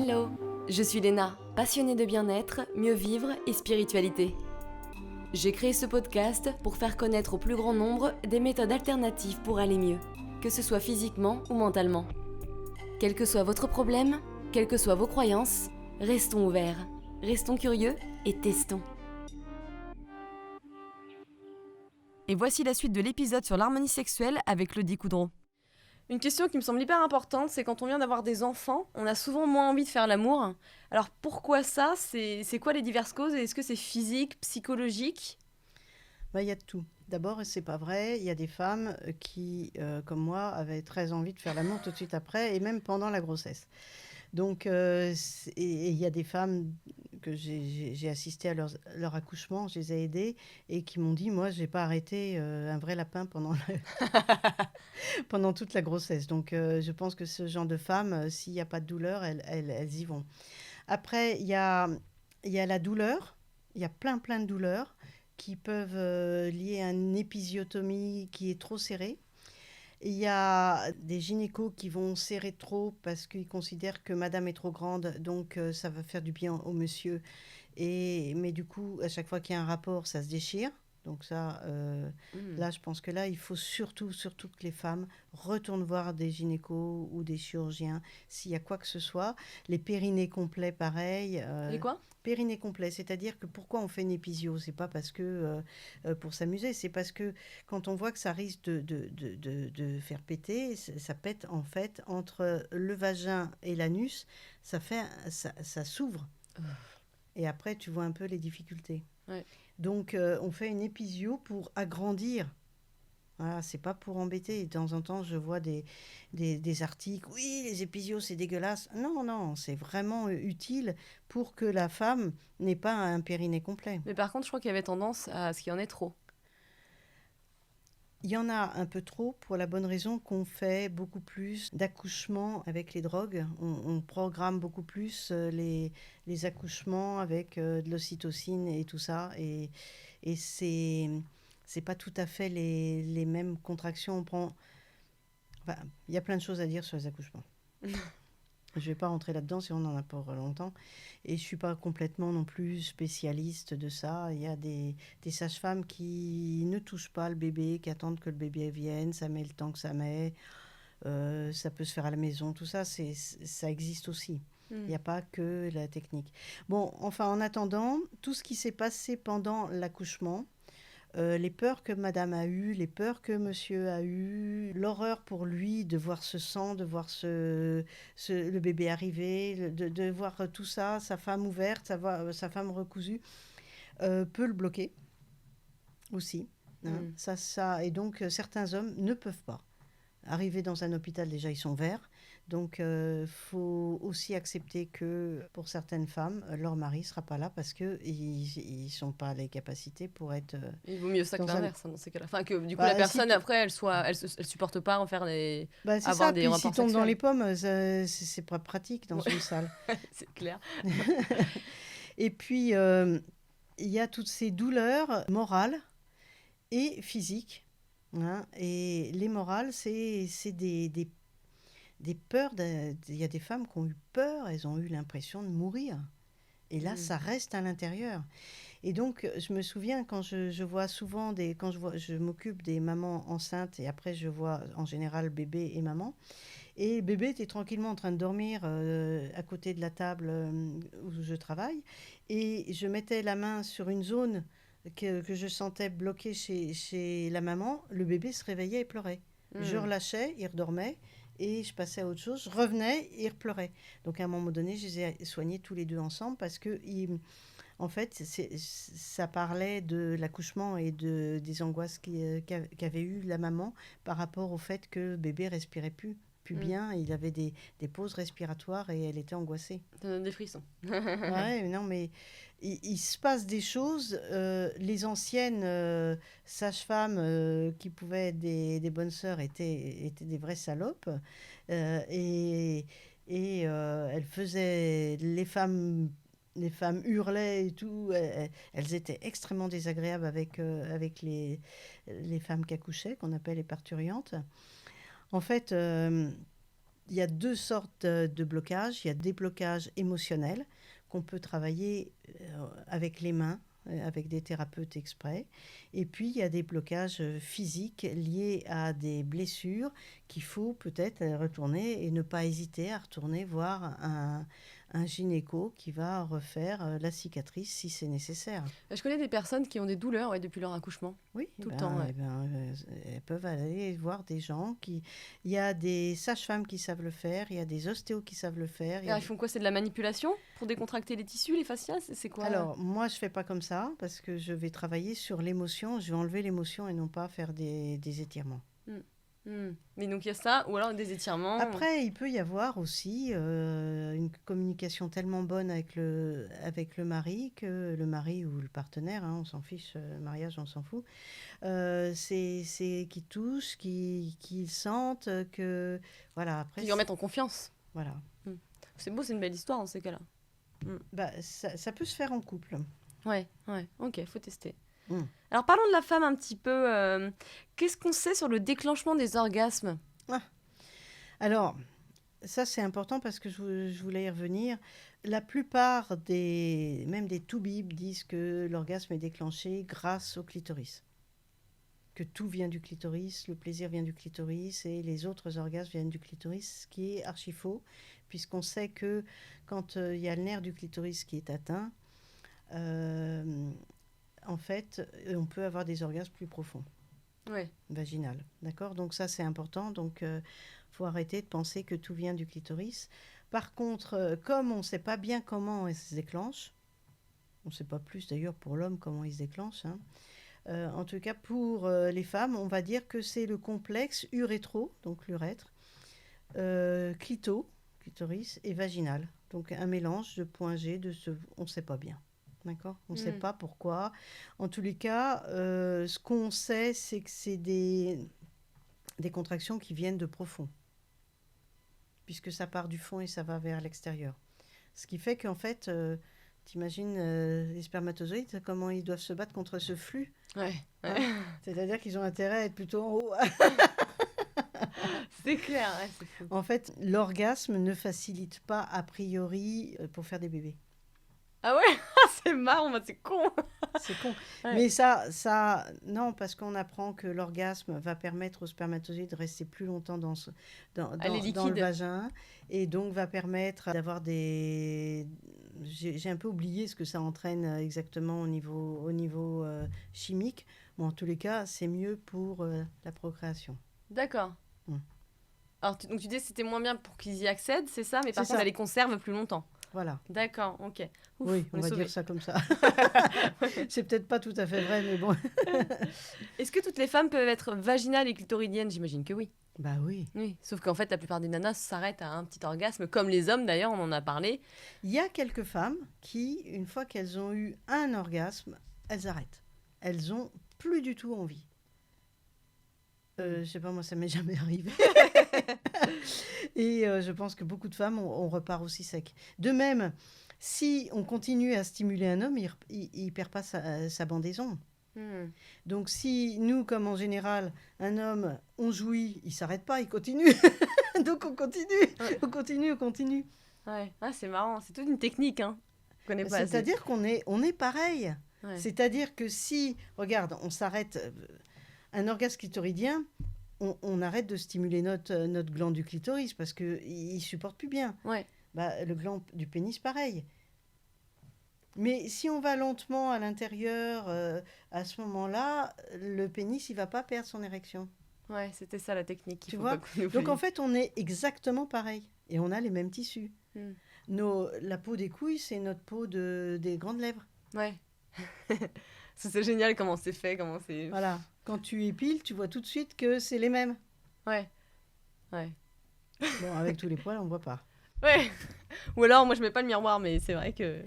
Hello, je suis Léna, passionnée de bien-être, mieux vivre et spiritualité. J'ai créé ce podcast pour faire connaître au plus grand nombre des méthodes alternatives pour aller mieux, que ce soit physiquement ou mentalement. Quel que soit votre problème, quelles que soient vos croyances, restons ouverts, restons curieux et testons. Et voici la suite de l'épisode sur l'harmonie sexuelle avec Claudie Coudreau. Une question qui me semble hyper importante, c'est quand on vient d'avoir des enfants, on a souvent moins envie de faire l'amour. Alors pourquoi ça ? C'est quoi les diverses causes ? Est-ce que c'est physique, psychologique ? Il y a de tout. D'abord, c'est pas vrai, il y a des femmes qui, comme moi, avaient très envie de faire l'amour tout de suite après et même pendant la grossesse. Donc, et il y a des femmes que j'ai assisté à leur accouchement, je les ai aidées et qui m'ont dit, moi, j'ai pas arrêté un vrai lapin pendant toute la grossesse. Donc, je pense que ce genre de femmes, s'il n'y a pas de douleur, elles y vont. Après, il y a la douleur, il y a plein de douleurs qui peuvent lier à une épisiotomie qui est trop serrée. Il y a des gynécos qui vont serrer trop parce qu'ils considèrent que madame est trop grande, donc ça va faire du bien au monsieur. Mais du coup, à chaque fois qu'il y a un rapport, ça se déchire. Donc ça, là, je pense que là, il faut surtout que les femmes retournent voir des gynécos ou des chirurgiens s'il y a quoi que ce soit. Les périnées complets, pareil. Les quoi ? Périnée complet, c'est-à-dire que pourquoi on fait une épisio ? C'est pas parce que pour s'amuser, c'est parce que quand on voit que ça risque de faire péter, ça pète en fait entre le vagin et l'anus, ça s'ouvre. Et après, tu vois un peu les difficultés. Ouais. Donc, on fait une épisio pour agrandir. Voilà, c'est pas pour embêter. De temps en temps, je vois des articles. Oui, les épisios, c'est dégueulasse. Non, c'est vraiment utile pour que la femme n'ait pas un périnée complet. Mais par contre, je crois qu'il y avait tendance à ce qu'il y en ait trop. Il y en a un peu trop pour la bonne raison qu'on fait beaucoup plus d'accouchements avec les drogues. On programme beaucoup plus les accouchements avec de l'ocytocine et tout ça. Et c'est pas tout à fait les mêmes contractions. Enfin, il y a plein de choses à dire sur les accouchements. Je ne vais pas rentrer là-dedans si on en a pour longtemps. Et je ne suis pas complètement non plus spécialiste de ça. Il y a des sages-femmes qui ne touchent pas le bébé, qui attendent que le bébé vienne. Ça met le temps que ça met. Ça peut se faire à la maison. Tout ça, ça existe aussi. Il n'y a pas que la technique. Bon, enfin, en attendant, tout ce qui s'est passé pendant l'accouchement, les peurs que madame a eues, les peurs que monsieur a eues, l'horreur pour lui de voir ce sang, de voir le bébé arriver, de voir tout ça, sa femme ouverte, sa femme recousue, peut le bloquer aussi. Hein. Et donc, certains hommes ne peuvent pas. Arriver dans un hôpital, déjà, ils sont verts. Donc, faut aussi accepter que pour certaines femmes, leur mari ne sera pas là parce qu'ils sont pas les capacités pour être. Il vaut mieux ça que l'inverse dans ces cas-là. Enfin, que du coup, Bah, la personne, après, elle supporte pas en faire c'est avoir ça. des Puis rapports s'il tombe dans sexuels. les pommes, c'est pas pratique dans une salle. C'est clair. Et puis, il y a toutes ces douleurs morales et physiques. Hein, et les morales, c'est des peurs. Il y a des femmes qui ont eu peur, elles ont eu l'impression de mourir. Et là, ça reste à l'intérieur. Et donc, je me souviens quand je vois souvent je m'occupe des mamans enceintes et après je vois en général bébé et maman. Et bébé était tranquillement en train de dormir à côté de la table où je travaille. Et je mettais la main sur une zone que je sentais bloquée chez la maman. Le bébé se réveillait et pleurait. Je relâchais, il redormait. Et je passais à autre chose. Je revenais et il repleurait. Donc à un moment donné, je les ai soignés tous les deux ensemble parce que, en fait, ça parlait de l'accouchement et des angoisses qu'avait eu la maman par rapport au fait que bébé respirait plus bien. Il avait des pauses respiratoires et elle était angoissée. Ça donne des frissons. Ouais, non, mais il se passe des choses. Les anciennes sages-femmes qui pouvaient être des bonnes sœurs étaient des vraies salopes. Et elles faisaient... Les femmes hurlaient et tout. Elles étaient extrêmement désagréables avec les femmes qui accouchaient, qu'on appelle les parturientes. En fait... il y a deux sortes de blocages. Il y a des blocages émotionnels qu'on peut travailler avec les mains, avec des thérapeutes exprès. Et puis, il y a des blocages physiques liés à des blessures qu'il faut peut-être retourner et ne pas hésiter à retourner voir un gynéco qui va refaire la cicatrice si c'est nécessaire. Je connais des personnes qui ont des douleurs depuis leur accouchement. Oui, Tout le temps, ouais. elles peuvent aller voir des gens qui... Il y a des sages-femmes qui savent le faire, il y a des ostéos qui savent le faire. Ils font quoi? C'est de la manipulation pour décontracter les tissus, les fascias? C'est quoi? Alors, moi, je ne fais pas comme ça parce que je vais travailler sur l'émotion. Je vais enlever l'émotion et non pas faire des étirements. Mais donc, il y a ça, ou alors des étirements. Après, il peut y avoir aussi une communication tellement bonne avec le mari que le mari ou le partenaire, on s'en fiche, le mariage, on s'en fout, c'est qu'ils touchent, qu'ils sentent que... Voilà, après... Qu'ils remettent en confiance. Voilà. C'est beau, c'est une belle histoire dans ces cas-là. Ça peut se faire en couple. Ouais, ok, faut tester. Alors parlons de la femme un petit peu. Qu'est-ce qu'on sait sur le déclenchement des orgasmes? Alors, ça c'est important parce que je voulais y revenir. La plupart même des toubibs disent que l'orgasme est déclenché grâce au clitoris. Que tout vient du clitoris, le plaisir vient du clitoris et les autres orgasmes viennent du clitoris, ce qui est archi faux, puisqu'on sait que quand il y a le nerf du clitoris qui est atteint, en fait, on peut avoir des orgasmes plus profonds, vaginal. D'accord? Donc ça, c'est important. Donc, faut arrêter de penser que tout vient du clitoris. Par contre, comme on ne sait pas bien comment il se déclenche, on ne sait pas plus d'ailleurs pour l'homme comment il se déclenche, en tout cas, pour les femmes, on va dire que c'est le complexe urétro, donc l'urètre, clitoris et vaginal. Donc un mélange de point G, on ne sait pas bien. D'accord? On ne sait pas pourquoi. En tous les cas, ce qu'on sait, c'est que c'est des contractions qui viennent de profond, puisque ça part du fond et ça va vers l'extérieur. Ce qui fait qu'en fait, t'imagines les spermatozoïdes, comment ils doivent se battre contre ce flux. C'est-à-dire qu'ils ont intérêt à être plutôt en haut. C'est clair, c'est fou. En fait, l'orgasme ne facilite pas a priori pour faire des bébés. Ah ouais? C'est marrant, c'est con. C'est con. Ouais. Mais ça, non, parce qu'on apprend que l'orgasme va permettre aux spermatozoïdes de rester plus longtemps dans le vagin et donc va permettre d'avoir des... J'ai un peu oublié ce que ça entraîne exactement au niveau chimique. Bon, en tous les cas, c'est mieux pour la procréation. D'accord. Alors, donc tu dis que c'était moins bien pour qu'ils y accèdent, c'est ça? Mais par contre, ça les conserve plus longtemps. Voilà. D'accord, ok. Ouf, oui, on va dire ça comme ça. C'est peut-être pas tout à fait vrai, mais bon. Est-ce que toutes les femmes peuvent être vaginales et clitoridiennes? J'imagine que oui. Bah oui. Oui, sauf qu'en fait, la plupart des nanas s'arrêtent à un petit orgasme, comme les hommes d'ailleurs, on en a parlé. Il y a quelques femmes qui, une fois qu'elles ont eu un orgasme, elles arrêtent. Elles ont plus du tout envie. Je sais pas, moi, ça m'est jamais arrivé. Et je pense que beaucoup de femmes, on repart aussi sec. De même, si on continue à stimuler un homme, il perd pas sa bandaison. Donc si nous, comme en général, un homme, on jouit, il s'arrête pas, il continue. Donc on continue. Ouais, c'est marrant, c'est toute une technique, hein. C'est-à-dire qu'on est pareil. Ouais. C'est-à-dire que si, regarde, on s'arrête... Un orgasme clitoridien, on arrête de stimuler notre gland du clitoris parce qu'il ne supporte plus bien. Ouais. Le gland du pénis, pareil. Mais si on va lentement à l'intérieur, à ce moment-là, le pénis, il ne va pas perdre son érection. Ouais, c'était ça la technique. Tu vois? Donc en fait, on est exactement pareil. Et on a les mêmes tissus. La peau des couilles, c'est notre peau des grandes lèvres. Ouais. C'est génial comment c'est fait, Voilà. Quand tu épiles, tu vois tout de suite que c'est les mêmes. Ouais. Bon, avec tous les poils, on ne voit pas. Ouais. Ou alors, moi, je mets pas le miroir, mais c'est vrai que...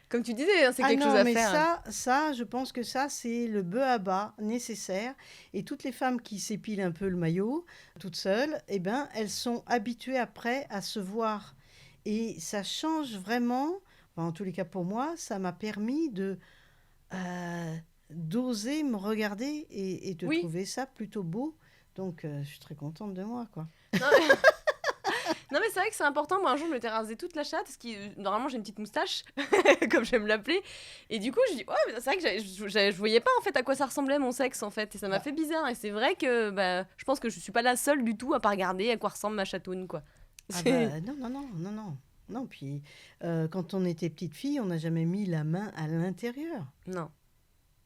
Comme tu disais, c'est quelque chose à faire. Ça, je pense que ça, c'est le bœuf à bas nécessaire. Et toutes les femmes qui s'épilent un peu le maillot, toutes seules, elles sont habituées après à se voir. Et ça change vraiment, en tous les cas pour moi, ça m'a permis d'oser me regarder et de trouver ça plutôt beau. Donc, je suis très contente de moi, quoi. Non, mais c'est vrai que c'est important. Moi, un jour, je m'étais rasé toute la chatte, parce que normalement, j'ai une petite moustache, comme j'aime l'appeler. Et du coup, je dis, ouais, mais c'est vrai que je voyais pas en fait à quoi ça ressemblait mon sexe, en fait. Et ça m'a fait bizarre. Et c'est vrai que je pense que je suis pas la seule du tout à pas regarder à quoi ressemble ma chatoune, quoi. Ah bah non, non, non, non, non. Non, puis quand on était petite fille, on n'a jamais mis la main à l'intérieur. Non.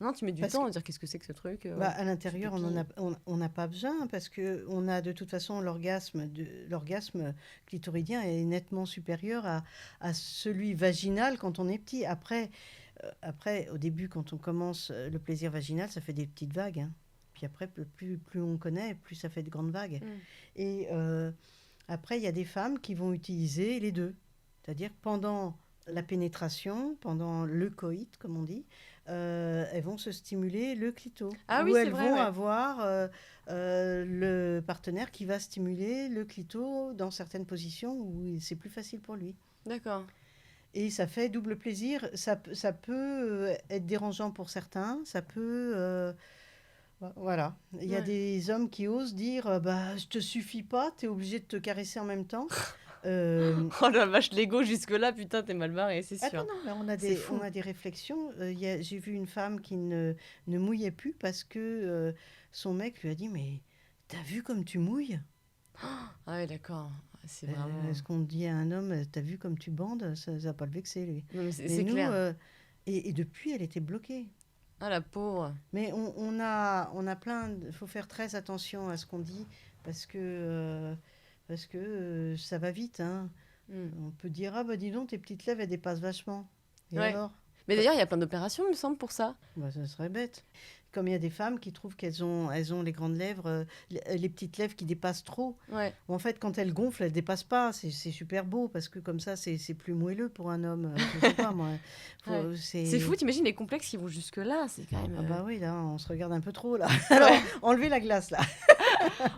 Non, tu mets du Parce temps que à dire qu'est-ce que c'est que ce truc. bah, Ouais. à l'intérieur, on n'a pas besoin parce que on a de toute façon l'orgasme clitoridien est nettement supérieur à celui vaginal quand on est petit. Après, au début, quand on commence le plaisir vaginal, ça fait des petites vagues, hein. Puis après, plus on connaît, plus ça fait de grandes vagues. Mm. Et après, il y a des femmes qui vont utiliser les deux. C'est-à-dire pendant la pénétration, pendant le coït, comme on dit, elles vont se stimuler le clito. Ah oui, Ou c'est elles vrai, vont ouais. avoir le partenaire qui va stimuler le clito dans certaines positions où c'est plus facile pour lui. D'accord. Et ça fait double plaisir. Ça peut être dérangeant pour certains. Ça peut... voilà. Il y a Ouais. des hommes qui osent dire bah, je te suffis pas, tu es obligé de te caresser en même temps. Euh, Oh la vache, l'ego jusque-là, putain, t'es mal barré, c'est Ah non, sûr. non, mais C'est on fou. a des réflexions. J'ai vu une femme qui ne mouillait plus parce que son mec lui a dit, mais t'as vu comme tu mouilles? Ah ouais, d'accord. C'est vraiment. Est-ce qu'on dit à un homme, t'as vu comme tu bandes? Ça va pas le vexer, lui. Non, mais c'est Mais c'est nous, clair. et depuis, elle était bloquée. Ah la pauvre. Mais on a plein. Il faut faire très attention à ce qu'on dit parce que ça va vite, hein. Hmm. On peut dire, ah bah dis donc, tes petites lèvres, elles dépassent vachement. Et Ouais. alors? Mais d'ailleurs, il y a plein d'opérations, il me semble, pour ça. Bah, ça serait bête. Comme il y a des femmes qui trouvent elles ont les grandes lèvres, les petites lèvres qui dépassent trop. Ouais. En fait, quand elles gonflent, elles dépassent pas. C'est super beau parce que comme ça, c'est plus moelleux pour un homme. Je sais pas, moi. Ouais. C'est fou, C'est... t'imagines les complexes qui vont jusque-là, c'est quand même. Ah bah oui, là, on se regarde un peu trop, là. Ouais. Alors, enlevez la glace, là.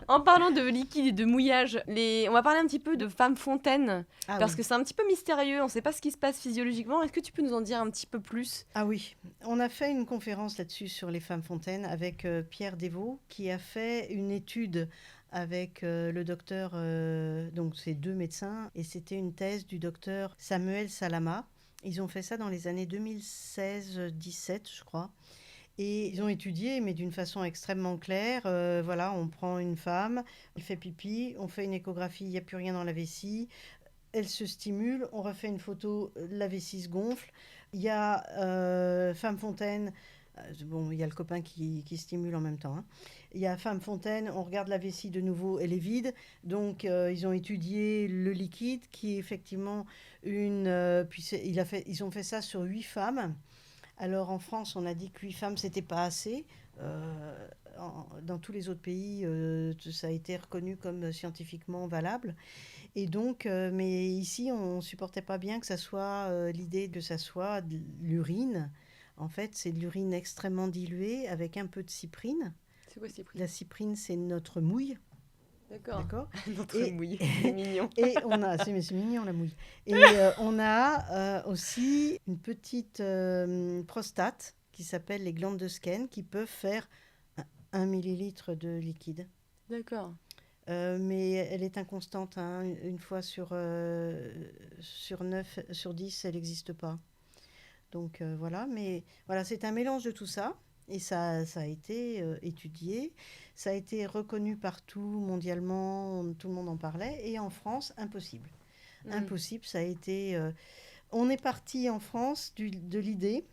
En parlant de liquide et de mouillage, on va parler un petit peu de femmes fontaines, Ah parce oui. que c'est un petit peu mystérieux, on ne sait pas ce qui se passe physiologiquement. Est-ce que tu peux nous en dire un petit peu plus? Ah oui. On a fait une conférence là-dessus sur les femmes fontaines avec Pierre Desvaux, qui a fait une étude avec le docteur, donc c'est deux médecins, et c'était une thèse du docteur Samuel Salama. Ils ont fait ça dans les années 2016-17, je crois. Et ils ont étudié, mais d'une façon extrêmement claire. Voilà, on prend une femme, elle fait pipi, on fait une échographie, il n'y a plus rien dans la vessie, elle se stimule, on refait une photo, la vessie se gonfle. Il y a Femme Fontaine, bon, il y a le copain qui stimule en même temps, hein. Il y a Femme Fontaine, on regarde la vessie de nouveau, elle est vide. Donc, ils ont étudié le liquide qui est effectivement une. Ils ont fait ça sur 8 femmes. Alors en France, on a dit que 8 femmes, c'était pas assez. Dans tous les autres pays, ça a été reconnu comme scientifiquement valable. Et donc, mais ici, on ne supportait pas bien que ça soit l'idée que ça soit de l'urine. En fait, c'est de l'urine extrêmement diluée avec un peu de cyprine. C'est quoi ces prix? La cyprine, c'est notre mouille, D'accord. d'accord? Notre Et, mouille, c'est mignon. et on a, c'est mignon la mouille. Et on a aussi une petite prostate qui s'appelle les glandes de Skene qui peuvent faire 1 millilitre de liquide. D'accord. Mais elle est inconstante, hein. Une fois sur 9, sur 10, elle n'existe pas. Donc voilà, mais voilà, c'est un mélange de tout ça. Et ça a été étudié, ça a été reconnu partout mondialement, tout le monde en parlait. Et en France, impossible. Mm. Impossible, ça a été... on est parti en France de l'idée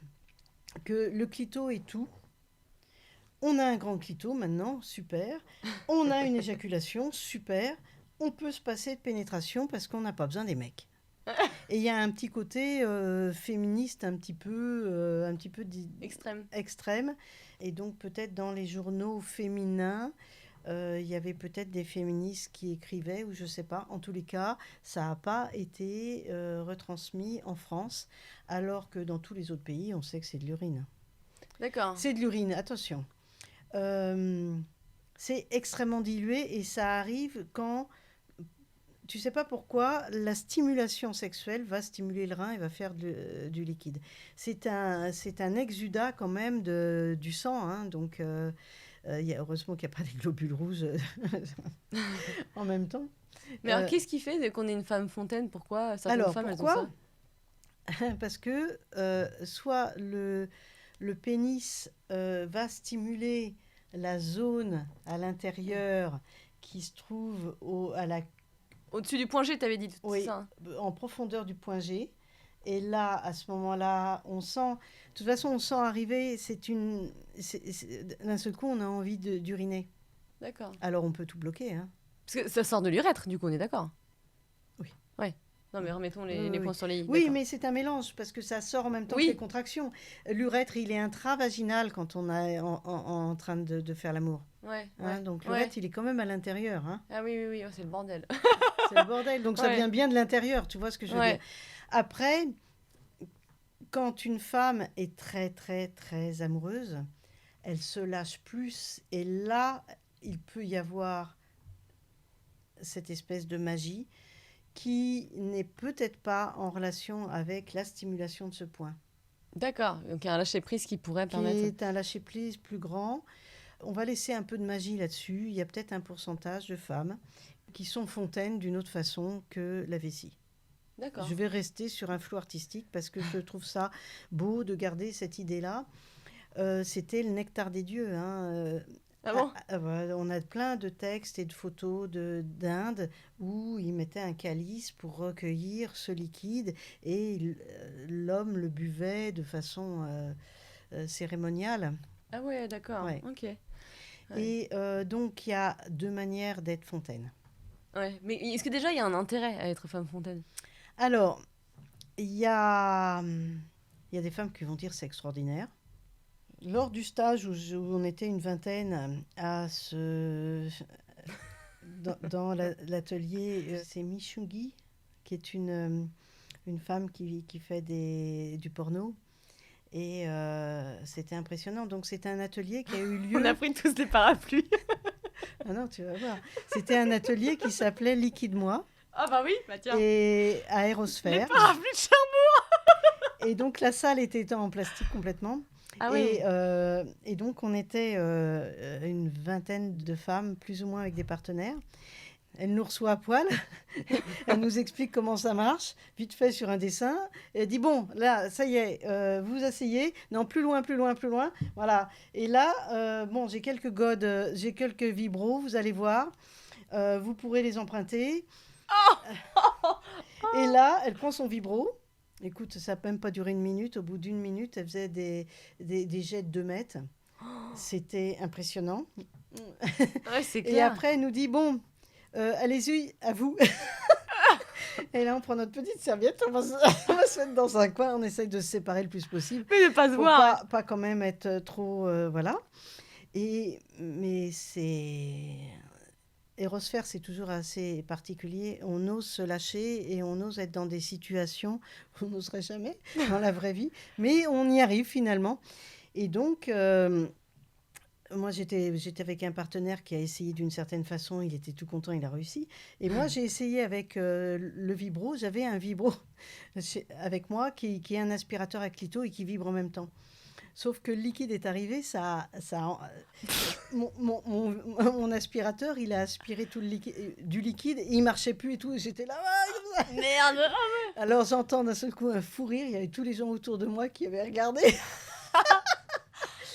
que le clito est tout. On a un grand clito maintenant, super. On a une éjaculation, super. On peut se passer de pénétration parce qu'on n'a pas besoin des mecs. Et il y a un petit côté féministe un petit peu Extrême. extrême. Et donc peut-être dans les journaux féminins, il y avait peut-être des féministes qui écrivaient, ou je ne sais pas. En tous les cas, ça n'a pas été retransmis en France, alors que dans tous les autres pays, on sait que c'est de l'urine. D'accord. C'est de l'urine, attention. C'est extrêmement dilué et ça arrive quand tu sais pas pourquoi la stimulation sexuelle va stimuler le rein et va faire du liquide. C'est un exudat quand même du sang, hein, donc Heureusement qu'il n'y a pas des globules rouges en même temps. Mais alors, qu'est-ce qui fait qu'on est une femme fontaine? Pourquoi certaines femmes, elles ont ça? Parce que soit le pénis va stimuler la zone à l'intérieur qui se trouve au-dessus du point G, tu avais dit tout ça. En profondeur du point G. Et là, à ce moment-là, on sent... De toute façon, on sent arriver, d'un seul coup, on a envie d'uriner. D'accord. Alors, on peut tout bloquer. Hein. Parce que ça sort de l'urètre, du coup, on est d'accord? Oui. Ouais. Non, mais remettons les points sur les i. Oui, mais c'est un mélange, parce que ça sort en même temps que les contractions. L'urètre, il est intravaginal quand on est en train de faire l'amour. Ouais, donc l'urètre, il est quand même à l'intérieur. Hein. Ah oui, c'est le bordel. C'est le bordel, donc ça vient bien de l'intérieur, tu vois ce que je veux dire. Après, quand une femme est très, très, très amoureuse, elle se lâche plus, et là, il peut y avoir cette espèce de magie qui n'est peut-être pas en relation avec la stimulation de ce point. D'accord, donc il y a un lâcher-prise qui pourrait permettre... Qui est un lâcher-prise plus grand. On va laisser un peu de magie là-dessus. Il y a peut-être un pourcentage de femmes qui sont fontaines d'une autre façon que la vessie. D'accord. Je vais rester sur un flou artistique parce que je trouve ça beau de garder cette idée-là. C'était le nectar des dieux. Hein. Ah bon? On a plein de textes et de photos d'Inde où ils mettaient un calice pour recueillir ce liquide et l'homme le buvait de façon cérémoniale. Ah ouais, d'accord. Ouais. Ok. Ouais. Et donc, il y a deux manières d'être fontaine. Ouais, mais est-ce que déjà il y a un intérêt à être femme fontaine? Alors, il y a des femmes qui vont dire c'est extraordinaire. Lors du stage où on était une vingtaine dans l'atelier, c'est Michungi, qui est une femme qui fait du porno. Et c'était impressionnant. Donc, c'était un atelier qui a eu lieu... On a pris tous des parapluies. Ah non, tu vas voir. C'était un atelier qui s'appelait Liquide-moi. Ah bah oui, bah tiens. Et Aérosphère. Les parapluies de Cherbourg. Et donc, la salle était en plastique complètement. Ah oui. Et donc, on était une vingtaine de femmes, plus ou moins avec des partenaires. Elle nous reçoit à poil. Elle nous explique comment ça marche, vite fait sur un dessin. Et elle dit, bon, là, ça y est, vous vous asseyez. Non, plus loin, plus loin, plus loin. Voilà. Et là, bon, j'ai quelques godes, j'ai quelques vibros, vous allez voir. Vous pourrez les emprunter. Et là, elle prend son vibro. Écoute, ça n'a même pas duré une minute. Au bout d'une minute, elle faisait des jets de 2 mètres. C'était impressionnant. Ouais, c'est clair. Et après, elle nous dit, bon, allez-y, à vous. Et là, on prend notre petite serviette, on va se mettre dans un coin, on essaye de se séparer le plus possible. Mais ne pas se voir. Pas quand même être trop... voilà. Mais c'est... Aérosphère, c'est toujours assez particulier. On ose se lâcher et on ose être dans des situations où on n'oserait jamais dans la vraie vie. Mais on y arrive finalement. Et donc, moi, j'étais avec un partenaire qui a essayé d'une certaine façon. Il était tout content, il a réussi. Et moi, j'ai essayé avec le vibro. J'avais un vibro avec moi qui est un aspirateur à clito et qui vibre en même temps. Sauf que le liquide est arrivé, mon aspirateur, il a aspiré tout du liquide, et il marchait plus et tout, et j'étais là. Merde. Alors j'entends d'un seul coup un fou rire, il y avait tous les gens autour de moi qui avaient regardé.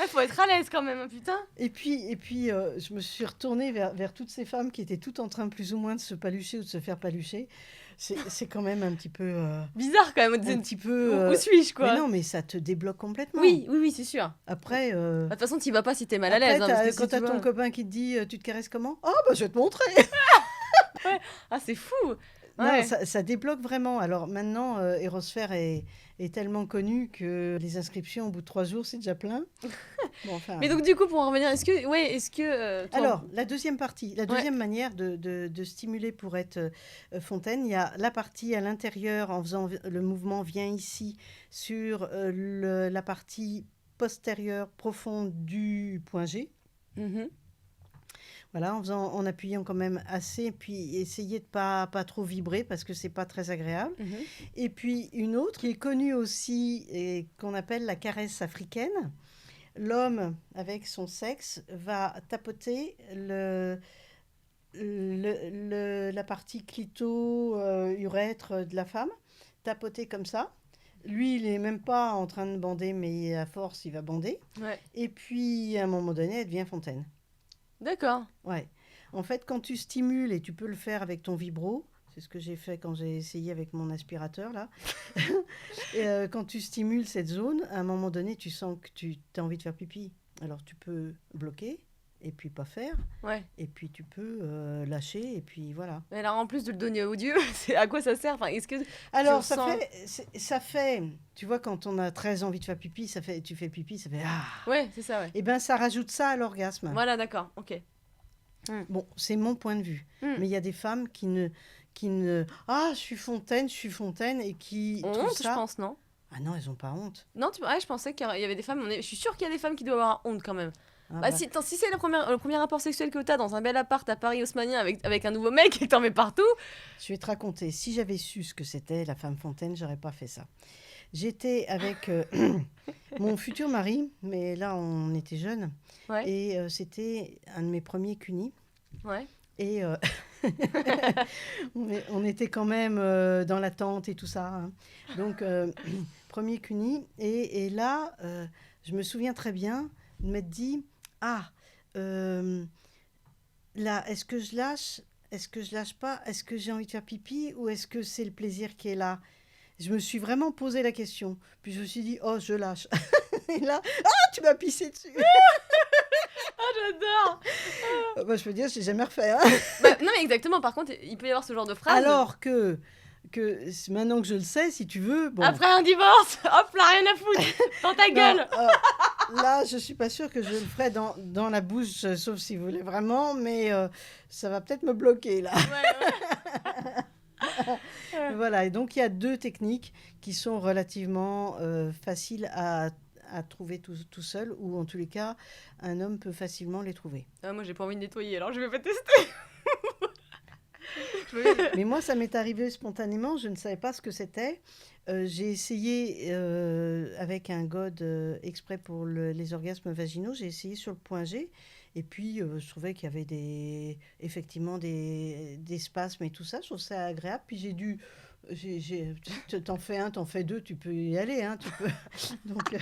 Il faut être à l'aise quand même, putain. Et puis je me suis retournée vers toutes ces femmes qui étaient toutes en train plus ou moins de se palucher ou de se faire palucher. C'est quand même un petit peu... bizarre quand même. Un petit peu... Où suis-je, quoi? Mais non, mais ça te débloque complètement. Oui, c'est sûr. Après... De toute façon, tu vas pas si t'es mal à l'aise. Quand t'as ton copain qui te dit tu te caresses comment? Oh, bah je vais te montrer. Ouais. Ah, c'est fou. Non, Ouais. ça débloque vraiment. Alors maintenant, Aérosphère est tellement connu que les inscriptions, au bout de 3 jours, c'est déjà plein. Bon, enfin... Mais donc, du coup, pour en revenir, est-ce que toi... Alors, la deuxième partie, la deuxième manière de stimuler pour être fontaine, il y a la partie à l'intérieur, en faisant le mouvement vient ici, sur la partie postérieure profonde du point G. Mhm. Voilà, en appuyant quand même assez, puis essayer de pas trop vibrer parce que c'est pas très agréable. Mhm. Et puis une autre qui est connue aussi et qu'on appelle la caresse africaine. l'homme, avec son sexe, va tapoter la partie clito-urètre de la femme, tapoter comme ça. Lui, il n'est même pas en train de bander, mais à force, il va bander. Ouais. Et puis, à un moment donné, elle devient fontaine. D'accord. Ouais. En fait, quand tu stimules, et tu peux le faire avec ton vibro, c'est ce que j'ai fait quand j'ai essayé avec mon aspirateur, là. Et, quand tu stimules cette zone, à un moment donné, tu sens que tu as envie de faire pipi. Alors, tu peux bloquer, et puis pas faire. Ouais. Et puis, tu peux lâcher, et puis voilà. Mais alors, en plus de le donner aux dieux, à quoi ça sert? Enfin, est-ce que Alors, ressens... ça fait, tu vois, quand on a très envie de faire pipi, tu fais pipi, ça fait ah. Ouais, c'est ça, ouais. Et ben, ça rajoute ça à l'orgasme. Voilà, d'accord, ok. Bon, c'est mon point de vue. Mm. Mais il y a des femmes qui ne, ah, je suis fontaine, et qui On trouvent honte, je ça. pense, non? Ah non, elles ont pas honte. Non, ouais, je pensais qu'il y avait des femmes... Je suis sûre qu'il y a des femmes qui doivent avoir honte, quand même. Ah Bah, bah, si c'est le premier rapport sexuel que t'as dans un bel appart à Paris haussmannien avec un nouveau mec et que t'en mets partout... je vais te raconter. Si j'avais su ce que c'était la femme fontaine, j'aurais pas fait ça. J'étais avec mon futur mari, mais là on était jeunes, Ouais, et c'était un de mes premiers cunis. ouais. Et on était quand même dans l'attente et tout ça, hein. Donc, premier cuni. Et là, je me souviens très bien de m'être dit, ah, là, est-ce que je lâche? Est-ce que je lâche pas? Est-ce que j'ai envie de faire pipi? Ou est-ce que c'est le plaisir qui est là? Je me suis vraiment posé la question. Puis je me suis dit, oh, je lâche. Et là, ah, tu m'as pissé dessus. Ah, j'adore. Bah, je peux dire, je l'ai jamais refait, hein. Bah, non, mais exactement, par contre, il peut y avoir ce genre de phrase. Alors que maintenant que je le sais, si tu veux, bon. Après un divorce, hop là, rien à foutre, dans ta Non, gueule. là, je suis pas sûre que je le ferai dans la bouche, sauf si vous voulez vraiment, mais ça va peut-être me bloquer là. Ouais. Voilà, et donc il y a 2 techniques qui sont relativement faciles à trouver tout seul, ou en tous les cas, un homme peut facilement les trouver. Ah, moi, j'ai pas envie de nettoyer, alors je vais pas tester. Mais moi, ça m'est arrivé spontanément, je ne savais pas ce que c'était. J'ai essayé avec un god exprès pour les orgasmes vaginaux, j'ai essayé sur le point G, et puis je trouvais qu'il y avait effectivement des spasmes et tout ça, je trouve ça agréable. Puis t'en fais un, t'en fais deux, tu peux y aller, hein, tu peux. Donc,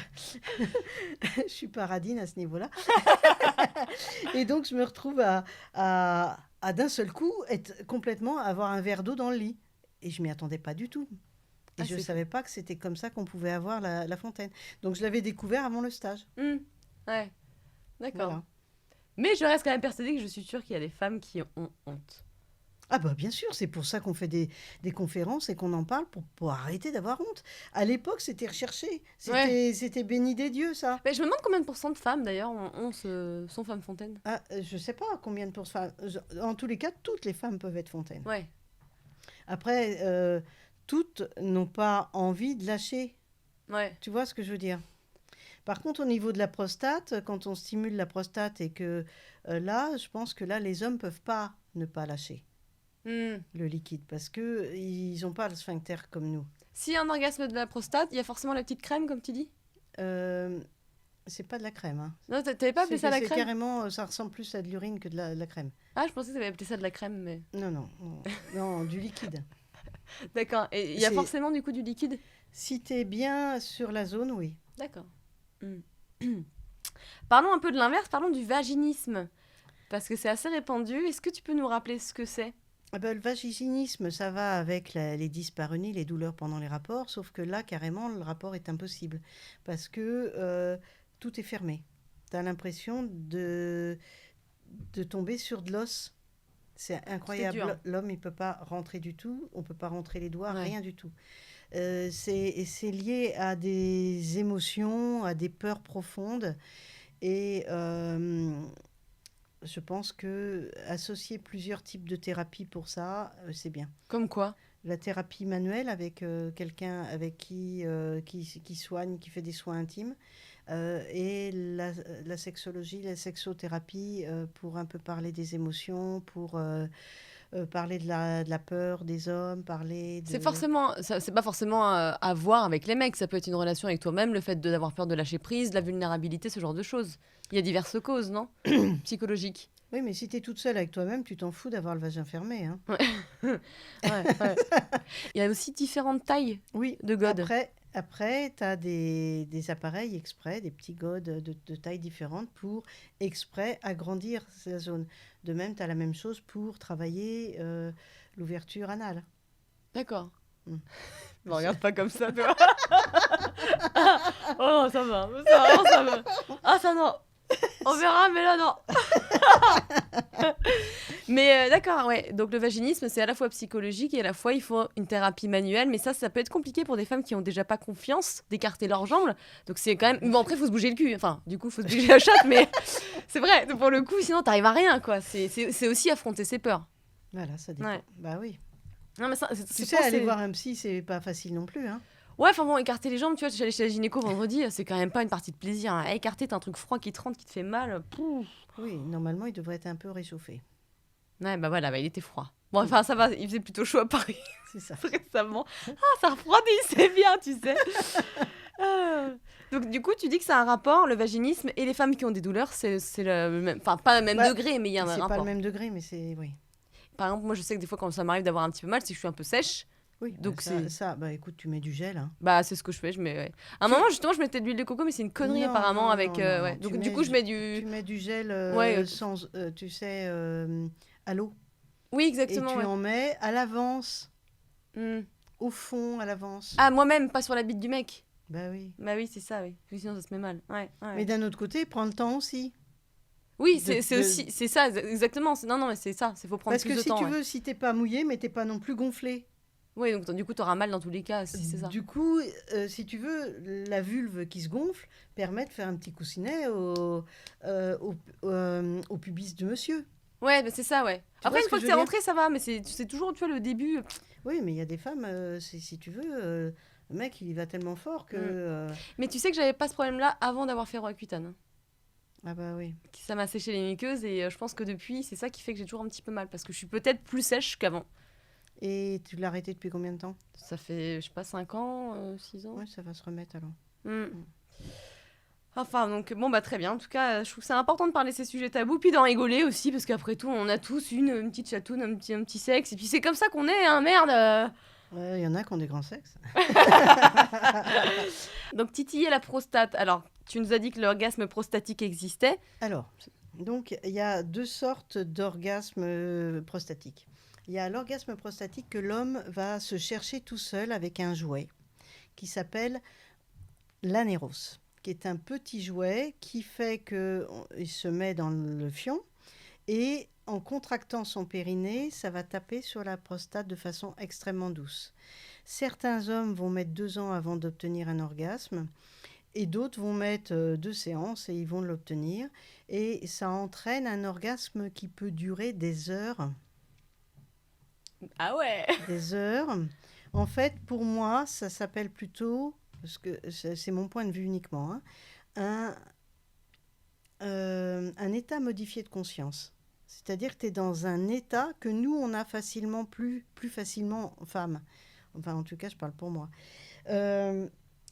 je suis paradine à ce niveau-là. Et donc, je me retrouve à d'un seul coup avoir un verre d'eau dans le lit. Et je m'y attendais pas du tout. Et je ne savais pas que c'était comme ça qu'on pouvait avoir la fontaine. Donc, je l'avais découvert avant le stage. Ouais, d'accord. Voilà. Mais je reste quand même persuadée que je suis sûre qu'il y a des femmes qui ont honte. Ah bah bien sûr, c'est pour ça qu'on fait des conférences et qu'on en parle pour arrêter d'avoir honte. À l'époque, c'était recherché. C'était béni des dieux, ça. Mais je me demande combien de pourcents de femmes, d'ailleurs, sont femmes fontaines. Ah, je sais pas combien de pourcents. En tous les cas, toutes les femmes peuvent être fontaines. Ouais. Après, toutes n'ont pas envie de lâcher. Ouais. Tu vois ce que je veux dire? Par contre, au niveau de la prostate, quand on stimule la prostate et que là, je pense que là, les hommes peuvent pas ne pas lâcher le liquide parce que ils n'ont pas le sphincter comme nous. S'il y a un orgasme de la prostate, il y a forcément la petite crème, comme tu dis? C'est pas de la crème, hein. Non, t'avais pas appelé ça la crème? Carrément, ça ressemble plus à de l'urine que de la crème. Ah, je pensais que t'avais appelé ça de la crème, mais... Non, du liquide. D'accord. Et il y a forcément du coup du liquide? Si t'es bien sur la zone, oui. D'accord. Parlons un peu de l'inverse, parlons du vaginisme. Parce que c'est assez répandu. Est-ce que tu peux nous rappeler ce que c'est? Le vaginisme, ça va avec les dyspareunies, les douleurs pendant les rapports, sauf que là, carrément, le rapport est impossible. Parce que tout est fermé. Tu as l'impression de tomber sur de l'os. C'est incroyable. L'homme, il ne peut pas rentrer du tout. On ne peut pas rentrer les doigts, rien du tout. C'est lié à des émotions, à des peurs profondes. Et je pense que associer plusieurs types de thérapies pour ça, c'est bien. Comme quoi? La thérapie manuelle avec quelqu'un avec qui soigne, qui fait des soins intimes, et la sexologie, la sexothérapie pour un peu parler des émotions, pour parler de la peur des hommes, parler de... C'est pas forcément à voir avec les mecs. Ça peut être une relation avec toi-même, le fait d'avoir peur de lâcher prise, de la vulnérabilité, ce genre de choses. Il y a diverses causes, non? Psychologiques. Oui, mais si tu es toute seule avec toi-même, tu t'en fous d'avoir le vagin fermé. Hein. Ouais, ouais. Il y a aussi différentes tailles Oui, de godes. après tu as des appareils exprès, des petits godes de tailles différentes pour exprès agrandir la zone. De même, tu as la même chose pour travailler l'ouverture anale. D'accord. Mm. Me regarde pas comme ça, toi. Oh non, ça va. Ça va. Ah, ça non. On verra, mais là, non. Mais d'accord, ouais. Donc le vaginisme, c'est à la fois psychologique et à la fois il faut une thérapie manuelle. Mais ça peut être compliqué pour des femmes qui ont déjà pas confiance d'écarter leurs jambes. Donc c'est quand même. Bon, après, il faut se bouger le cul. Enfin, du coup, il faut se bouger la chatte, mais c'est vrai. Pour le coup, sinon, t'arrives à rien, quoi. C'est aussi affronter ses peurs. Voilà, ça dépend. Ouais. Bah oui. Non, mais ça, Tu sais, aller voir un psy, c'est pas facile non plus. Hein. Ouais, enfin bon, écarter les jambes, tu vois, j'allais chez la gynéco vendredi, c'est quand même pas une partie de plaisir. Hein. Écarter, t'as un truc froid qui te rentre, qui te fait mal. Pouf. Oui, normalement, il devrait être un peu réchauffé. Ouais, bah voilà, il était froid. Bon, enfin, ça va, il faisait plutôt chaud à Paris. C'est ça. Récemment. Ah, ça refroidit, c'est bien, tu sais. Donc, du coup, tu dis que c'est un rapport, le vaginisme et les femmes qui ont des douleurs, c'est le même. Enfin, pas le même degré, mais il y a un rapport. C'est pas le même degré, mais c'est. Oui. Par exemple, moi, je sais que des fois, quand ça m'arrive d'avoir un petit peu mal, c'est que je suis un peu sèche. Oui, donc ça, écoute, tu mets du gel. Hein. Bah, c'est ce que je fais. Ouais. À un moment, justement, je mettais de l'huile de coco, mais c'est une connerie apparemment avec. Ouais. Donc, du coup, je mets du. Tu mets du gel sans, tu sais, à l'eau. Oui, exactement. Et tu en mets à l'avance. Au fond, à l'avance. Ah, moi-même, pas sur la bite du mec. Bah oui. Bah oui, c'est ça, oui. Sinon, ça se met mal. Ouais. Mais d'un autre côté, prends le temps aussi. Oui, c'est aussi, c'est ça, exactement. Non, mais c'est ça, faut prendre plus de temps. Parce que si tu veux, si t'es pas mouillé, mais t'es pas non plus gonflé. Oui, donc du coup, t'auras mal dans tous les cas, si c'est ça. Du coup, si tu veux, la vulve qui se gonfle permet de faire un petit coussinet au pubis de monsieur. Ouais, bah c'est ça, ouais. Après, une fois que t'es rentré, ça va, mais c'est toujours, tu vois, le début. Oui, mais il y a des femmes, si tu veux, le mec, il y va tellement fort que... Mais tu sais que j'avais pas ce problème-là avant d'avoir fait Roaccutane. Ah bah oui. Ça m'a séché les muqueuses et je pense que depuis, c'est ça qui fait que j'ai toujours un petit peu mal, parce que je suis peut-être plus sèche qu'avant. Et tu l'as arrêté depuis combien de temps? Ça fait, je sais pas, 5 ans, 6 ans. Ouais, ça va se remettre alors. Enfin, donc, bon, bah très bien. En tout cas, je trouve que c'est important de parler de ces sujets tabous, puis d'en rigoler aussi, parce qu'après tout, on a tous une petite chatoune, un petit sexe, et puis c'est comme ça qu'on est, hein, merde. Ouais, il y en a qui ont des grands sexes. Donc, titiller la prostate. Alors, tu nous as dit que l'orgasme prostatique existait. Alors, donc, il y a deux sortes d'orgasmes prostatiques. Il y a l'orgasme prostatique que l'homme va se chercher tout seul avec un jouet qui s'appelle l'anéros, qui est un petit jouet qui fait qu'il se met dans le fion et en contractant son périnée, ça va taper sur la prostate de façon extrêmement douce. Certains hommes vont mettre 2 ans avant d'obtenir un orgasme et d'autres vont mettre 2 séances et ils vont l'obtenir. Et ça entraîne un orgasme qui peut durer des heures. Ah ouais. Des heures. En fait, pour moi, ça s'appelle plutôt, parce que c'est mon point de vue uniquement, hein, un état modifié de conscience. C'est-à-dire que tu es dans un état que nous, on a facilement, plus facilement femmes. Enfin, en tout cas, je parle pour moi.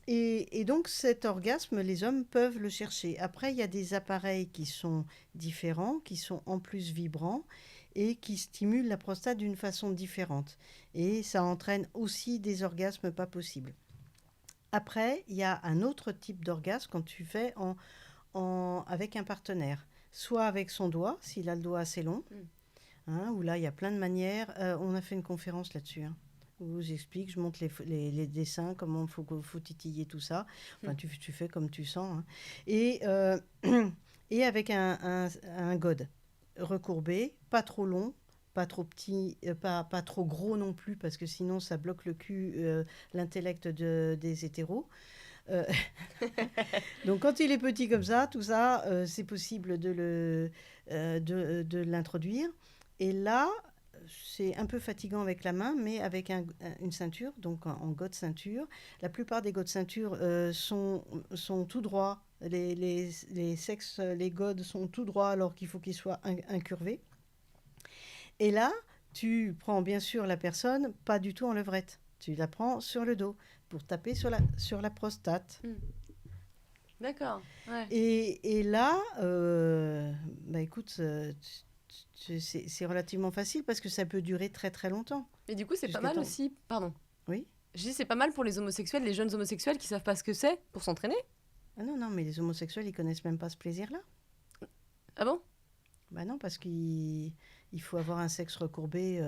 Et donc, cet orgasme, les hommes peuvent le chercher. Après, il y a des appareils qui sont différents, qui sont en plus vibrants et qui stimulent la prostate d'une façon différente. Et ça entraîne aussi des orgasmes pas possibles. Après, il y a un autre type d'orgasme quand tu fais avec un partenaire. Soit avec son doigt, s'il a le doigt assez long, où là, il y a plein de manières. On a fait une conférence là-dessus, où j'explique, je montre les dessins, comment il faut titiller tout ça. Enfin, tu fais comme tu sens. Et avec un gode recourbé, pas trop long, pas trop petit, pas trop gros non plus, parce que sinon, ça bloque le cul, l'intellect des hétéros. Donc quand il est petit comme ça, tout ça, c'est possible de l'introduire. Et là, c'est un peu fatigant avec la main, mais avec une ceinture, donc en gode ceinture. La plupart des godes ceinture sont tout droits. Les sexes, les godes sont tout droits alors qu'il faut qu'ils soient incurvés. Et là, Tu prends bien sûr la personne, pas du tout en levrette. Tu la prends sur le dos pour taper sur la prostate. D'accord. Ouais. Et là, bah écoute, c'est relativement facile parce que ça peut durer très très longtemps. Mais du coup, c'est pas Jusqu'à mal temps. aussi. Pardon. Oui. Je dis c'est pas mal pour les homosexuels, les jeunes homosexuels qui savent pas ce que c'est pour s'entraîner. Ah non, non, mais les homosexuels, ils connaissent même pas ce plaisir-là. Ah bon? Bah non, parce qu'il faut avoir un sexe recourbé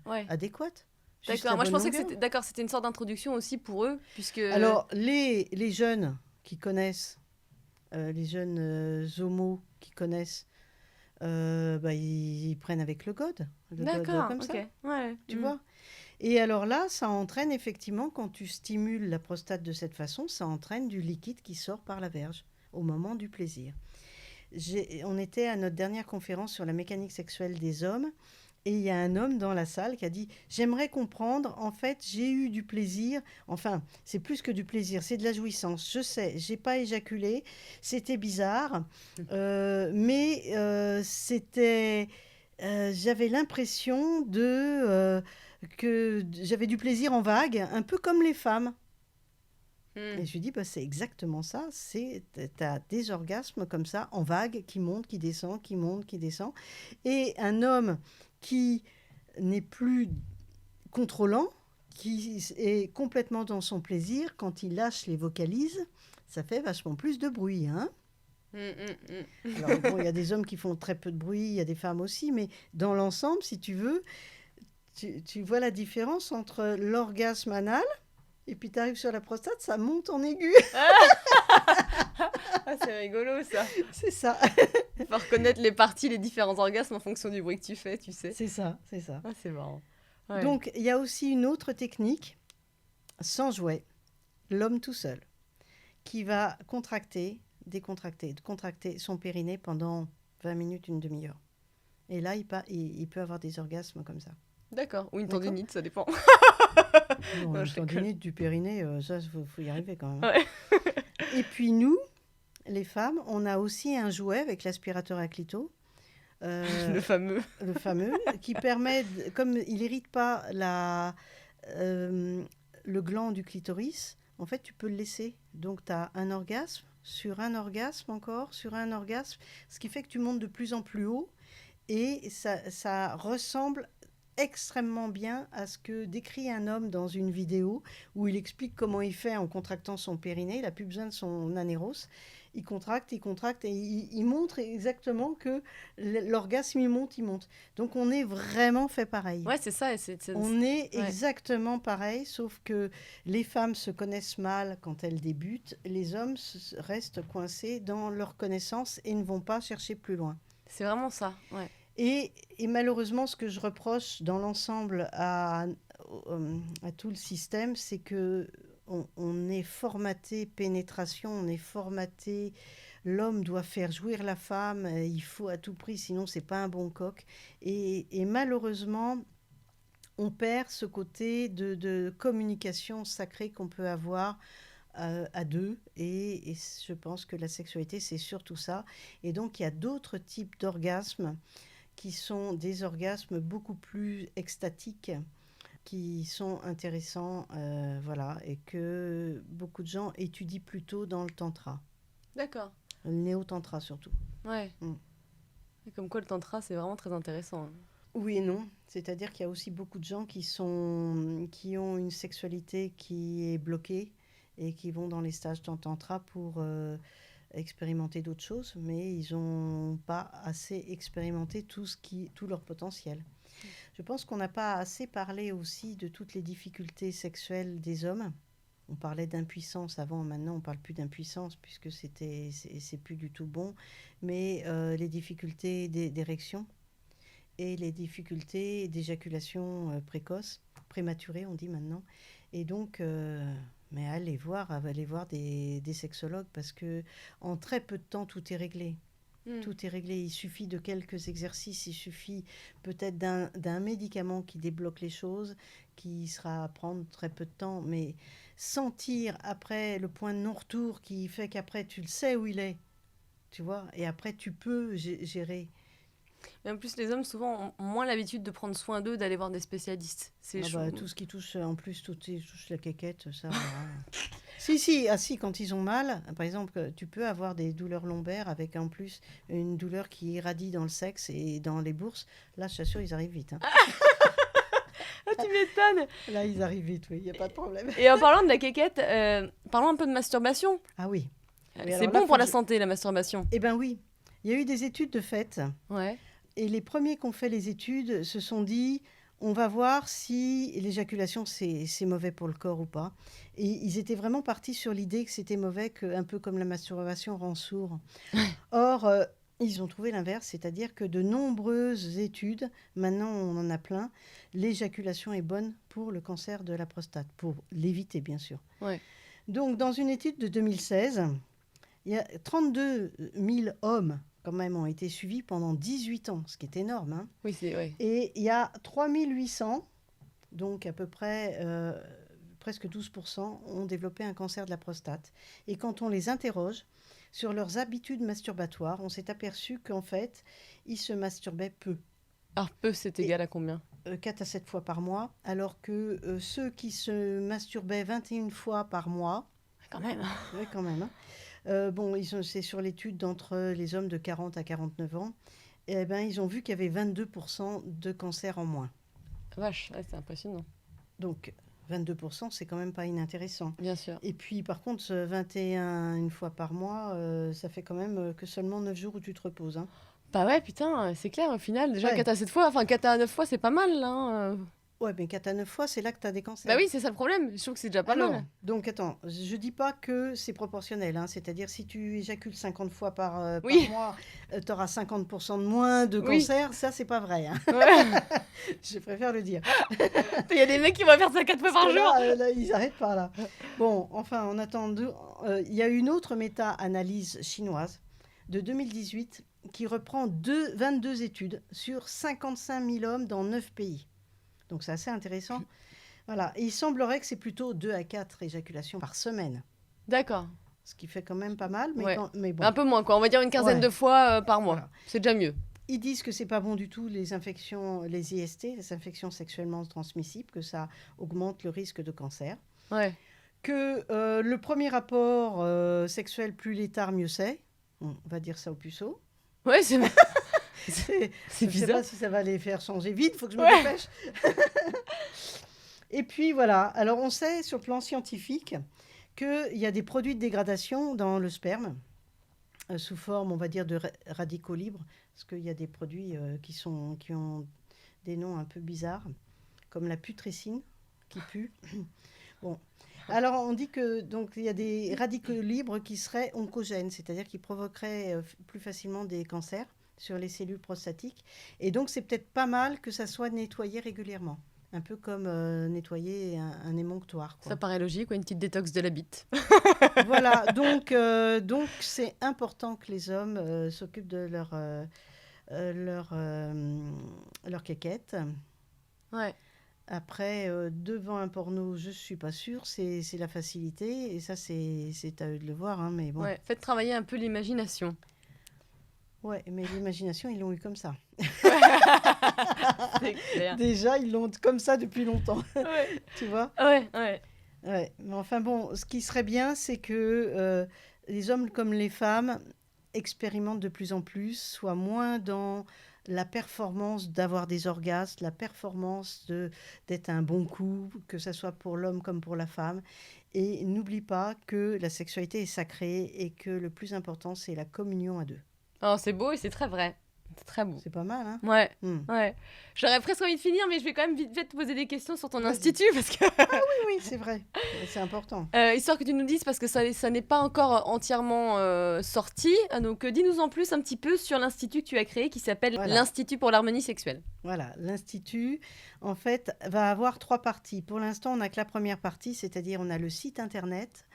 Ouais. adéquat. Juste D'accord. la Moi, je bonne pensais que longueur. c'était une sorte d'introduction aussi pour eux, puisque. Alors, les jeunes qui connaissent, les jeunes homos qui connaissent, bah, ils prennent avec le god D'accord. comme Ok. ça, Ouais. tu vois. Et alors là, ça entraîne effectivement, quand tu stimules la prostate de cette façon, ça entraîne du liquide qui sort par la verge au moment du plaisir. On était à notre dernière conférence sur la mécanique sexuelle des hommes. Et il y a un homme dans la salle qui a dit « J'aimerais comprendre, en fait, j'ai eu du plaisir. Enfin, c'est plus que du plaisir, c'est de la jouissance. Je sais, j'ai pas éjaculé, c'était bizarre, mais j'avais l'impression que j'avais du plaisir en vague, un peu comme les femmes. » Et je lui dis, bah, c'est exactement ça. Tu as des orgasmes comme ça, en vague, qui montent, qui descendent, qui montent, qui descendent. Et un homme qui n'est plus contrôlant, qui est complètement dans son plaisir, quand il lâche les vocalises, ça fait vachement plus de bruit. Hein. Alors, bon, il y a des hommes qui font très peu de bruit, il y a des femmes aussi, mais dans l'ensemble, si tu veux, tu vois la différence entre l'orgasme anal. Et puis tu arrives sur la prostate, ça monte en aigu. Ah, c'est rigolo ça. C'est ça. Il faut reconnaître les parties, les différents orgasmes en fonction du bruit que tu fais, tu sais. C'est ça, c'est ça. Ah, c'est marrant. Ouais. Donc, il y a aussi une autre technique, sans jouet, l'homme tout seul, qui va contracter son périnée pendant 20 minutes, une demi-heure. Et là, il peut avoir des orgasmes comme ça. D'accord. Ou une tendinite, ça dépend. Non, Non, une je rigole. tendinite du périnée, ça, faut y arriver quand même. Ouais. Et puis nous, les femmes, on a aussi un jouet avec l'aspirateur à clito. Le fameux. Le fameux, qui permet, comme il n'irrite pas le gland du clitoris, en fait, tu peux le laisser. Donc, tu as un orgasme, sur un orgasme encore, sur un orgasme, ce qui fait que tu montes de plus en plus haut et ça ressemble extrêmement bien à ce que décrit un homme dans une vidéo où il explique comment il fait en contractant son périnée. Il n'a plus besoin de son anéros. Il contracte et il montre exactement que l'orgasme, il monte. Donc, on est vraiment fait pareil. Ouais, c'est ça. On est ouais. exactement pareil, sauf que les femmes se connaissent mal quand elles débutent. Les hommes restent coincés dans leur connaissance et ne vont pas chercher plus loin. C'est vraiment ça, ouais. Et malheureusement, ce que je reproche dans l'ensemble à tout le système, c'est que on est formaté pénétration, on est formaté l'homme doit faire jouir la femme, il faut à tout prix, sinon c'est pas un bon coq. Et malheureusement, on perd ce côté de communication sacrée qu'on peut avoir à deux. Et je pense que la sexualité, c'est surtout ça. Et donc, il y a d'autres types d'orgasmes qui sont des orgasmes beaucoup plus extatiques, qui sont intéressants, voilà, et que beaucoup de gens étudient plutôt dans le tantra. D'accord. Le néo-tantra surtout. Ouais. Et comme quoi le tantra, c'est vraiment très intéressant. Oui et non. C'est-à-dire qu'il y a aussi beaucoup de gens qui ont une sexualité qui est bloquée et qui vont dans les stages tantra pour expérimenter d'autres choses, mais ils n'ont pas assez expérimenté tout leur potentiel. Je pense qu'on n'a pas assez parlé aussi de toutes les difficultés sexuelles des hommes. On parlait d'impuissance avant, maintenant on parle plus d'impuissance puisque c'est plus du tout bon, mais les difficultés d'érection et les difficultés d'éjaculation précoce, prématurée on dit maintenant. Et donc, mais allez voir des sexologues parce que en très peu de temps tout est réglé. Tout est réglé. Il suffit de quelques exercices, il suffit peut-être d'un médicament qui débloque les choses, qui sera à prendre très peu de temps, mais sentir après le point de non-retour qui fait qu'après tu le sais où il est, tu vois, et après tu peux gérer. Mais en plus, les hommes, souvent, ont moins l'habitude de prendre soin d'eux, d'aller voir des spécialistes. C'est chaud. Tout ce qui touche, en plus, tout ce qui touche la quéquette, ça. Si, quand ils ont mal, par exemple, tu peux avoir des douleurs lombaires avec en plus une douleur qui irradie dans le sexe et dans les bourses. Là, je t'assure, ils arrivent vite. Hein. Ah, tu m'étonnes. Là, ils arrivent vite, oui, il n'y a pas de problème. Et en parlant de la quéquette, parlons un peu de masturbation. Ah oui. C'est bon pour la santé, la masturbation. Eh bien oui, il y a eu des études de fait. Ouais. Et les premiers qui ont fait les études se sont dit, on va voir si l'éjaculation, c'est mauvais pour le corps ou pas. Et ils étaient vraiment partis sur l'idée que c'était mauvais, un peu comme la masturbation rend sourd. Or, ils ont trouvé l'inverse, c'est-à-dire que de nombreuses études, maintenant on en a plein, l'éjaculation est bonne pour le cancer de la prostate, pour l'éviter bien sûr. Ouais. Donc dans une étude de 2016, il y a 32 000 hommes quand même ont été suivis pendant 18 ans, ce qui est énorme. Hein. Oui, c'est ouais. Et il y a 3800, donc à peu près presque 12%, ont développé un cancer de la prostate. Et quand on les interroge sur leurs habitudes masturbatoires, on s'est aperçu qu'en fait, ils se masturbaient peu. Alors peu, c'est égal à combien 4 à 7 fois par mois, alors que ceux qui se masturbaient 21 fois par mois... Quand même. Oui, quand même. Hein. C'est sur l'étude d'entre les hommes de 40 à 49 ans. Et ils ont vu qu'il y avait 22% de cancer en moins. Vache, ouais, c'est impressionnant. Donc, 22%, c'est quand même pas inintéressant. Bien sûr. Et puis, par contre, 21 une fois par mois, ça fait quand même que seulement 9 jours où tu te reposes. Hein. Bah ouais, putain, c'est clair, au final, déjà Ouais. 4 à 7 fois, enfin 4 à 9 fois, c'est pas mal, là. Hein. Ouais, mais 4 à 9 fois, c'est là que tu as des cancers. Bah oui, c'est ça le problème, je trouve que c'est déjà pas mal. Non. Donc, attends, je dis pas que c'est proportionnel. Hein. C'est-à-dire, si tu éjacules 50 fois par mois, tu auras 50% de moins de cancer. Ça, c'est pas vrai. Hein. Ouais. Je préfère le dire. Il y a des mecs qui vont faire ça 4 fois par jour. Là, ils arrêtent pas là. Bon, enfin, en attendant, il y a une autre méta-analyse chinoise de 2018 qui reprend 22 études sur 55 000 hommes dans 9 pays. Donc, c'est assez intéressant. Voilà. Et il semblerait que c'est plutôt 2 à 4 éjaculations par semaine. D'accord. Ce qui fait quand même pas mal, mais, Ouais. mais bon. Un peu moins, quoi. On va dire une quinzaine de fois par mois. Voilà. C'est déjà mieux. Ils disent que c'est pas bon du tout les infections, les IST, les infections sexuellement transmissibles, que ça augmente le risque de cancer. Ouais. Que le premier rapport sexuel, plus l'étard, mieux c'est. On va dire ça aux puceaux. Ouais, c'est C'est c'est je ne sais bizarre. pas si ça va les faire changer vite, il faut que je me dépêche. Et puis voilà, alors on sait sur le plan scientifique qu'il y a des produits de dégradation dans le sperme, sous forme, on va dire, de radicaux libres, parce qu'il y a des produits qui ont des noms un peu bizarres, comme la putrécine, qui pue. Bon. Alors on dit que donc il y a des radicaux libres qui seraient oncogènes, c'est-à-dire qui provoqueraient plus facilement des cancers sur les cellules prostatiques. Et donc c'est peut-être pas mal que ça soit nettoyé régulièrement. Un peu comme nettoyer un émonctoire. Quoi. Ça paraît logique, quoi, une petite détox de la bite. Voilà, donc c'est important que les hommes s'occupent de leur quéquette. Ouais. Après, devant un porno, je ne suis pas sûre, c'est la facilité, et ça, c'est à eux de le voir, hein, mais bon. Ouais. Faites travailler un peu l'imagination. Ouais, mais l'imagination, ils l'ont eu comme ça. C'est clair. Déjà, ils l'ont comme ça depuis longtemps, Ouais. tu vois. Ouais, ouais. Ouais, mais enfin bon, ce qui serait bien, c'est que les hommes comme les femmes expérimentent de plus en plus, soient moins dans la performance d'avoir des orgasmes, la performance d'être un bon coup, que ce soit pour l'homme comme pour la femme. Et n'oublie pas que la sexualité est sacrée et que le plus important, c'est la communion à deux. Oh, c'est beau et c'est très vrai. C'est très beau. C'est pas mal, hein? Ouais, Hmm. ouais. J'aurais presque envie de finir, mais je vais quand même vite fait te poser des questions sur ton Vas-y. institut, parce que Oui, c'est vrai. C'est important. histoire que tu nous dises, parce que ça n'est pas encore entièrement sorti. Donc dis-nous en plus un petit peu sur l'institut que tu as créé, qui s'appelle Voilà. l'Institut pour l'harmonie sexuelle. Voilà, l'Institut, en fait, va avoir 3 parties. Pour l'instant, on n'a que la première partie, c'est-à-dire on a le site internet.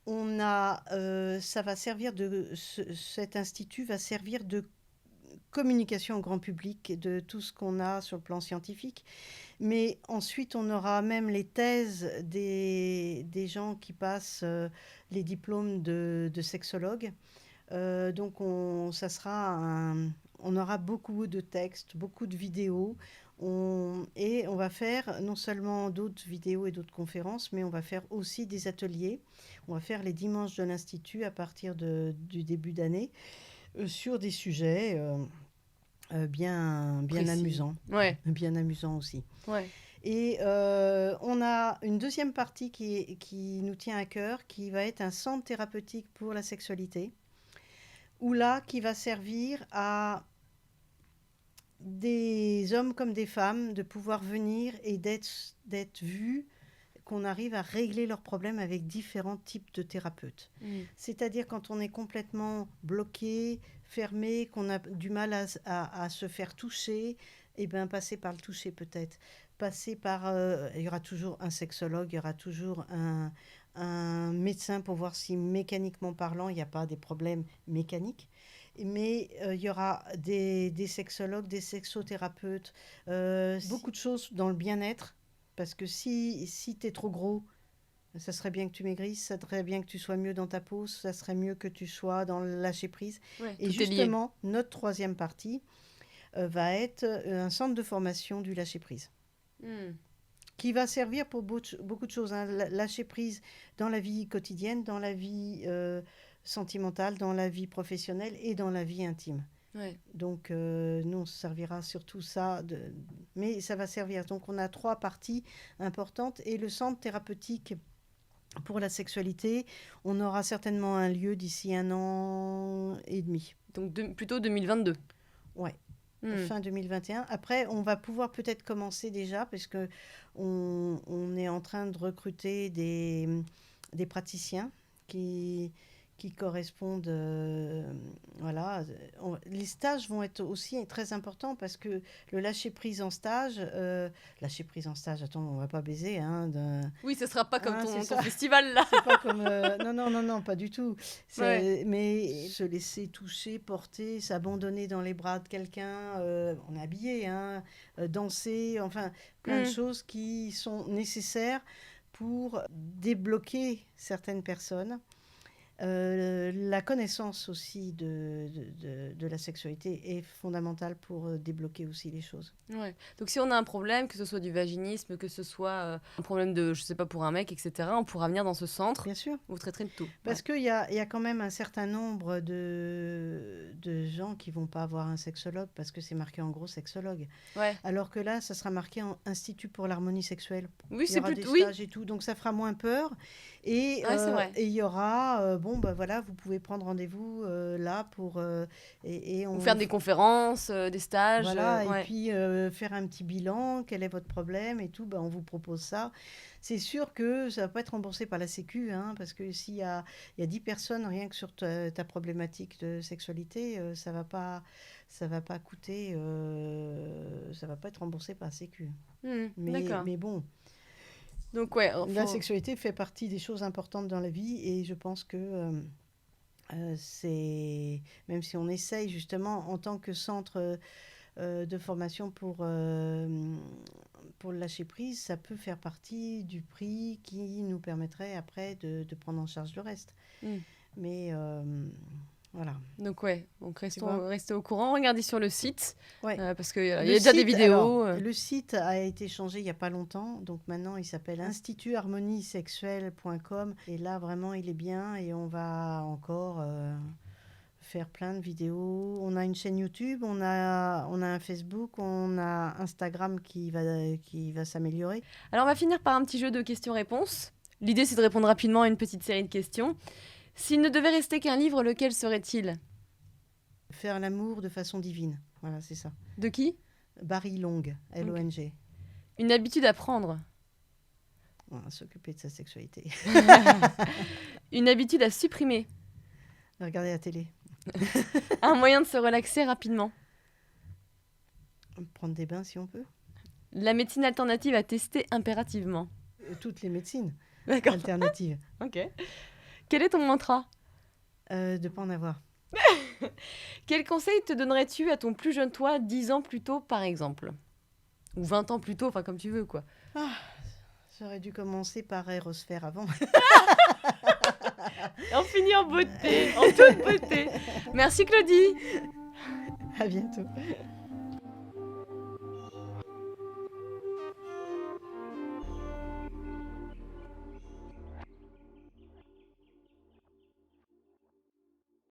On a, ça va servir cet institut va servir de communication au grand public de tout ce qu'on a sur le plan scientifique. Mais ensuite, on aura même les thèses des gens qui passent les diplômes de sexologues. Donc, ça sera on aura beaucoup de textes, beaucoup de vidéos. Et on va faire non seulement d'autres vidéos et d'autres conférences, mais on va faire aussi des ateliers. On va faire les dimanches de l'Institut à partir du début d'année sur des sujets bien Précis. amusants. Ouais. Bien amusants aussi. Ouais. Et on a une deuxième partie qui nous tient à cœur, qui va être un centre thérapeutique pour la sexualité, où là, qui va servir à des hommes comme des femmes de pouvoir venir et d'être vus, qu'on arrive à régler leurs problèmes avec différents types de thérapeutes. C'est-à-dire quand on est complètement bloqué, fermé, qu'on a du mal à se faire toucher, et bien passer par le toucher peut-être. Passer par... il y aura toujours un sexologue, il y aura toujours un médecin pour voir si mécaniquement parlant, il n'y a pas des problèmes mécaniques. Mais il y aura des sexologues, des sexothérapeutes, beaucoup de choses dans le bien-être. Parce que si tu es trop gros, ça serait bien que tu maigrisses, ça serait bien que tu sois mieux dans ta peau, ça serait mieux que tu sois dans le lâcher-prise. Ouais, Et justement, notre troisième partie va être un centre de formation du lâcher-prise. Qui va servir pour beaucoup de choses. Hein. Lâcher-prise dans la vie quotidienne, dans la vie sentimentale, dans la vie professionnelle et dans la vie intime. Ouais. Donc, nous, on se servira surtout ça, mais ça va servir. Donc, on a 3 parties importantes. Et le centre thérapeutique pour la sexualité, on aura certainement un lieu d'ici 1 an et demi. Donc, plutôt 2022. Ouais. Fin 2021. Après, on va pouvoir peut-être commencer déjà, parce qu'on est en train de recruter des praticiens qui correspondent. Voilà. Les stages vont être aussi très importants, parce que le lâcher-prise en stage... lâcher-prise en stage, attends, on ne va pas baiser. Hein, oui, ce ne sera pas comme ton festival, là. C'est pas comme... non, pas du tout. Ouais. Mais se laisser toucher, porter, s'abandonner dans les bras de quelqu'un, on est habillé, hein, danser, enfin, plein de choses qui sont nécessaires pour débloquer certaines personnes. La connaissance aussi de la sexualité est fondamentale pour débloquer aussi les choses. Ouais. Donc si on a un problème, que ce soit du vaginisme, que ce soit un problème de, je sais pas, pour un mec, etc., on pourra venir dans ce centre. Bien sûr. Vous traiterez de tout. Parce qu'il y a quand même un certain nombre de gens qui vont pas avoir un sexologue, parce que c'est marqué en gros sexologue. Ouais. Alors que là, ça sera marqué en Institut pour l'harmonie sexuelle. Oui, il y aura des stages et tout, donc ça fera moins peur. Et il y aura, voilà, vous pouvez prendre rendez-vous là pour... ou faire des conférences, des stages. Voilà, et puis faire un petit bilan, quel est votre problème et tout, on vous propose ça. C'est sûr que ça ne va pas être remboursé par la Sécu, hein, parce que s'il y a 10 personnes, rien que sur ta problématique de sexualité, ça va pas coûter, ça ne va pas être remboursé par la Sécu. Mais bon... Donc, la sexualité fait partie des choses importantes dans la vie, et je pense que c'est, même si on essaye justement en tant que centre de formation pour le lâcher-prise, ça peut faire partie du prix qui nous permettrait après de prendre en charge le reste. Mais voilà. Donc donc restez au courant, regardez sur le site, parce qu'il y a déjà des vidéos. Alors, le site a été changé il n'y a pas longtemps, donc maintenant il s'appelle institutharmoniesexuelle.com, et là vraiment il est bien, et on va encore faire plein de vidéos. On a une chaîne YouTube, on a un Facebook, on a Instagram qui va s'améliorer. Alors on va finir par un petit jeu de questions-réponses. L'idée c'est de répondre rapidement à une petite série de questions. S'il ne devait rester qu'un livre, lequel serait-il ? Faire l'amour de façon divine. Voilà, c'est ça. De qui ? Barry Long, Long. Okay. Une habitude à prendre ? S'occuper de sa sexualité. Une habitude à supprimer ? Regarder la télé. Un moyen de se relaxer rapidement ? Prendre des bains si on peut. La médecine alternative à tester impérativement ? Toutes les médecines alternatives. Ok. Quel est ton mantra ? De ne pas en avoir. Quel conseil te donnerais-tu à ton plus jeune toi, 10 ans plus tôt, par exemple ? Ou 20 ans plus tôt, enfin comme tu veux, quoi. J'aurais dû commencer par Aérosphère avant. On finit en beauté, en toute beauté. Merci Claudie. À bientôt.